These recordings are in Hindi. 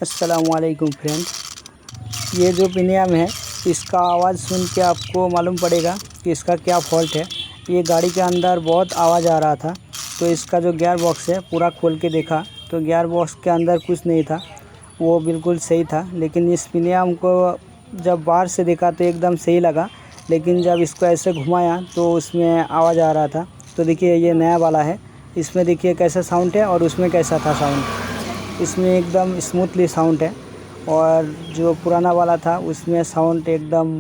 अस्सलामुअलैकुम फ्रेंड, ये जो पिनियम है इसका आवाज़ सुन के आपको मालूम पड़ेगा कि इसका क्या फ़ॉल्ट है। ये गाड़ी के अंदर बहुत आवाज़ आ रहा था, तो इसका जो गियर बॉक्स है पूरा खोल के देखा तो गियर बॉक्स के अंदर कुछ नहीं था, वो बिल्कुल सही था। लेकिन इस पिनियम को जब बाहर से देखा तो एकदम सही लगा, लेकिन जब इसको ऐसे घुमाया तो उसमें आवाज़ आ रहा था। तो देखिए ये नया वाला है, इसमें देखिए कैसा साउंड है और उसमें कैसा था साउंड। इसमें एकदम स्मूथली साउंड है और जो पुराना वाला था उसमें साउंड एकदम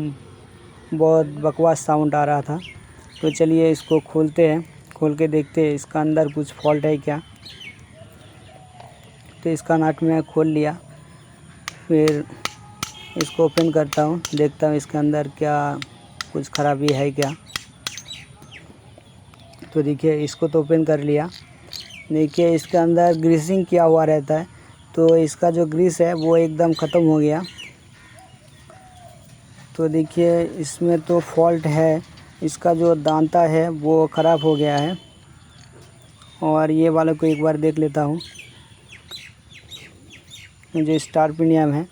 बहुत बकवास साउंड आ रहा था। तो चलिए इसको खोलते हैं, खोल के देखते हैं इसका अंदर कुछ फॉल्ट है क्या। तो इसका नट मैं खोल लिया, फिर इसको ओपन करता हूँ, देखता हूँ इसके अंदर क्या कुछ ख़राबी है क्या। तो देखिए इसको तो ओपन कर लिया। देखिए इसके अंदर ग्रीसिंग किया हुआ रहता है, तो इसका जो ग्रीस है वो एकदम ख़त्म हो गया। तो देखिए इसमें तो फॉल्ट है, इसका जो दांता है वो ख़राब हो गया है। और ये वाले को एक बार देख लेता हूँ, जो स्टार पिनियम है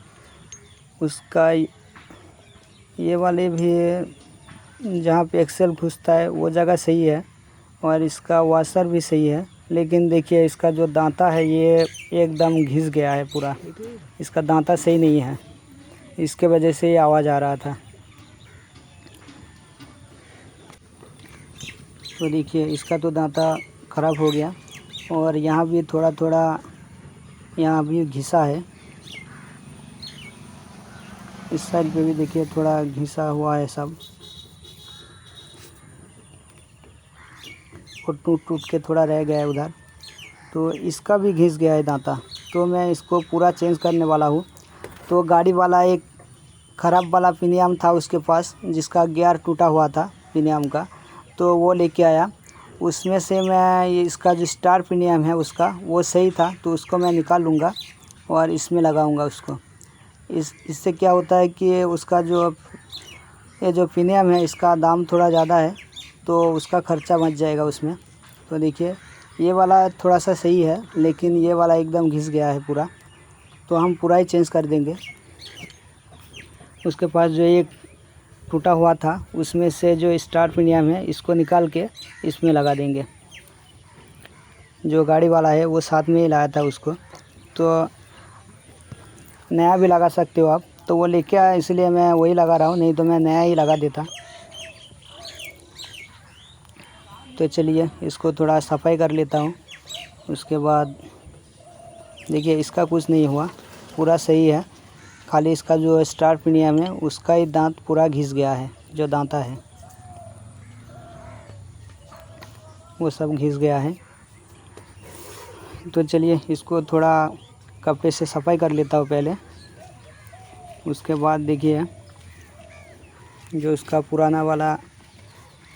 उसका ये वाले भी जहाँ पे एक्सेल घुसता है वो जगह सही है और इसका वाशर भी सही है। लेकिन देखिए इसका जो दांता है ये एकदम घिस गया है पूरा, इसका दांता सही नहीं है, इसके वजह से ये आवाज़ आ रहा था। तो देखिए इसका तो दांता ख़राब हो गया और यहाँ भी थोड़ा थोड़ा यहाँ भी घिसा है, इस साइड पे भी देखिए थोड़ा घिसा हुआ है सब, और टूट टूट के थोड़ा रह गया है उधर। तो इसका भी घिस गया है दांता, तो मैं इसको पूरा चेंज करने वाला हूँ। तो गाड़ी वाला एक ख़राब वाला पिनियम था उसके पास, जिसका गियर टूटा हुआ था पिनियम का, तो वो लेके आया। उसमें से मैं इसका जो स्टार पिनियम है उसका वो सही था, तो उसको मैं निकाल लूँगा और इसमें लगाऊँगा उसको। इससे क्या होता है कि उसका जो ये जो पिनियम है इसका दाम थोड़ा ज़्यादा है, तो उसका ख़र्चा बच जाएगा उसमें। तो देखिए ये वाला थोड़ा सा सही है, लेकिन ये वाला एकदम घिस गया है पूरा, तो हम पूरा ही चेंज कर देंगे। उसके पास जो एक टूटा हुआ था उसमें से जो स्टार पिनियम है इसको निकाल के इसमें लगा देंगे। जो गाड़ी वाला है वो साथ में ही लाया था उसको, तो नया भी लगा सकते हो आप, तो वो लेके आया इसलिए मैं वही लगा रहा हूँ, नहीं तो मैं नया ही लगा देता। तो चलिए इसको थोड़ा सफाई कर लेता हूँ। उसके बाद देखिए इसका कुछ नहीं हुआ, पूरा सही है, खाली इसका जो स्टार पिनियम है उसका ही दांत पूरा घिस गया है, जो दांता है वो सब घिस गया है। तो चलिए इसको थोड़ा कपड़े से सफाई कर लेता हूँ पहले। उसके बाद देखिए जो इसका पुराना वाला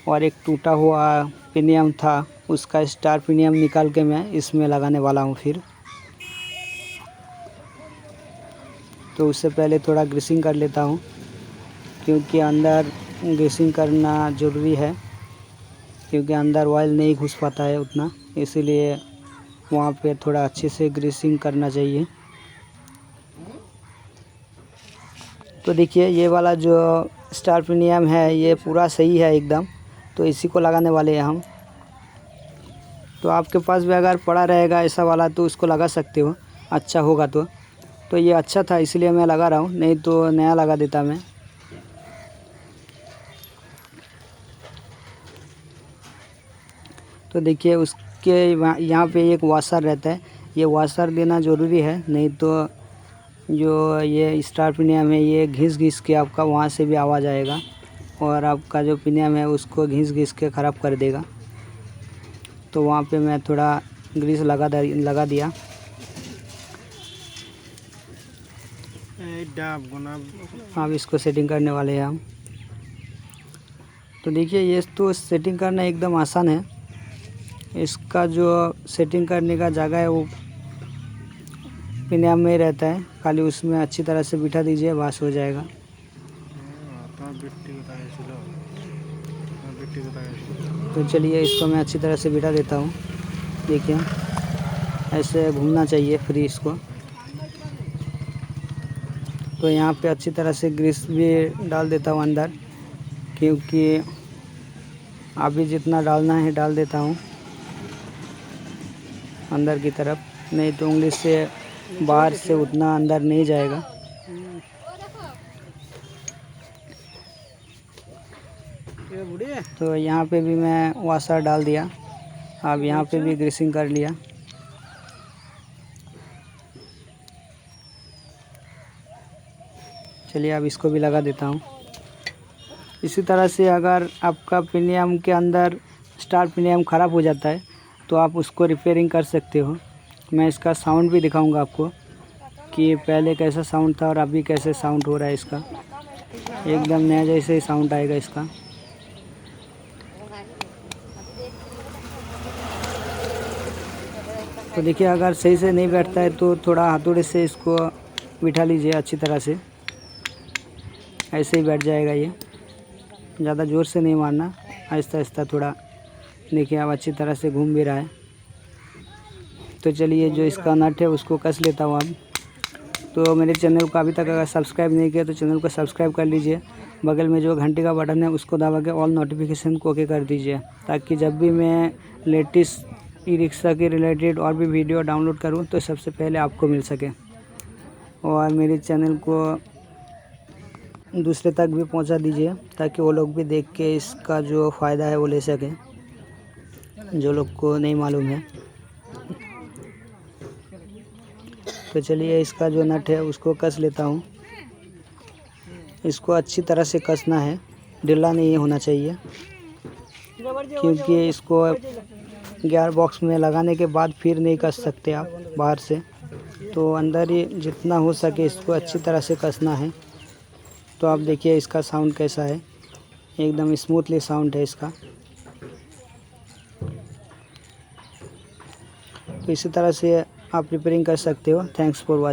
और एक टूटा हुआ पिनियम था उसका स्टार पिनियम निकाल के मैं इसमें लगाने वाला हूँ फिर। तो उससे पहले थोड़ा ग्रीसिंग कर लेता हूँ, क्योंकि अंदर ग्रीसिंग करना ज़रूरी है, क्योंकि अंदर ऑयल नहीं घुस पाता है उतना, इसीलिए वहाँ पे थोड़ा अच्छे से ग्रीसिंग करना चाहिए। तो देखिए ये वाला जो स्टार पिनियम है ये पूरा सही है एकदम, तो इसी को लगाने वाले हैं हम। तो आपके पास भी अगर पड़ा रहेगा ऐसा वाला तो उसको लगा सकते हो, अच्छा होगा। तो ये अच्छा था इसलिए मैं लगा रहा हूँ, नहीं तो नया लगा देता मैं। तो देखिए उसके यहाँ पे एक वाशर रहता है, ये वाशर देना ज़रूरी है, नहीं तो जो ये स्टार पिनियम है ये घिस घिस के आपका वहाँ से भी आवाज़ आएगा और आपका जो पिनियम है उसको घिस घिस के ख़राब कर देगा। तो वहाँ पे मैं थोड़ा ग्रीस लगा दिया। अब इसको सेटिंग करने वाले हैं हम। तो देखिए ये तो सेटिंग करना एकदम आसान है, इसका जो सेटिंग करने का जगह है वो पिनियम में ही रहता है, खाली उसमें अच्छी तरह से बिठा दीजिए, बस हो जाएगा। तो चलिए इसको मैं अच्छी तरह से बिठा देता हूँ। देखिए ऐसे घूमना चाहिए फ्री इसको। तो यहाँ पे अच्छी तरह से ग्रीस भी डाल देता हूँ अंदर, क्योंकि अभी जितना डालना है डाल देता हूँ अंदर की तरफ, नहीं तो उंगली से बाहर से उतना अंदर नहीं जाएगा। तो यहाँ पे भी मैं वाशर डाल दिया, अब यहाँ पे भी ग्रीसिंग कर लिया। चलिए अब इसको भी लगा देता हूँ। इसी तरह से अगर आपका पिनियम के अंदर स्टार पिनियम ख़राब हो जाता है तो आप उसको रिपेयरिंग कर सकते हो। मैं इसका साउंड भी दिखाऊंगा आपको कि पहले कैसा साउंड था और अभी कैसे साउंड हो रहा है इसका। एकदम नया जैसे ही साउंड आएगा इसका। तो देखिए अगर सही से नहीं बैठता है तो थोड़ा हथौड़े से इसको बिठा लीजिए अच्छी तरह से, ऐसे ही बैठ जाएगा ये। ज़्यादा ज़ोर से नहीं मारना, आहिस्ता आहिस्ता थोड़ा। देखिए अब अच्छी तरह से घूम भी रहा है। तो चलिए जो इसका नट है उसको कस लेता हूँ अब। तो मेरे चैनल को अभी तक अगर सब्सक्राइब नहीं किया तो चैनल को सब्सक्राइब कर लीजिए। बगल में जो घंटी का बटन है उसको दबा के ऑल नोटिफिकेशन को ओके कर दीजिए, ताकि जब भी मैं लेटेस्ट ई रिक्शा के रिलेटेड और भी वीडियो डाउनलोड करूँ तो सबसे पहले आपको मिल सके। और मेरे चैनल को दूसरे तक भी पहुंचा दीजिए, ताकि वो लोग भी देख के इसका जो फ़ायदा है वो ले सकें, जो लोग को नहीं मालूम है। तो चलिए इसका जो नट है उसको कस लेता हूँ। इसको अच्छी तरह से कसना है, ढीला नहीं होना चाहिए, क्योंकि इसको गियर बॉक्स में लगाने के बाद फिर नहीं कस सकते आप बाहर से। तो अंदर ही जितना हो सके इसको अच्छी तरह से कसना है। तो आप देखिए इसका साउंड कैसा है, एकदम स्मूथली साउंड है इसका। तो इसी तरह से आप रिपेयरिंग कर सकते हो। Thanks for watching.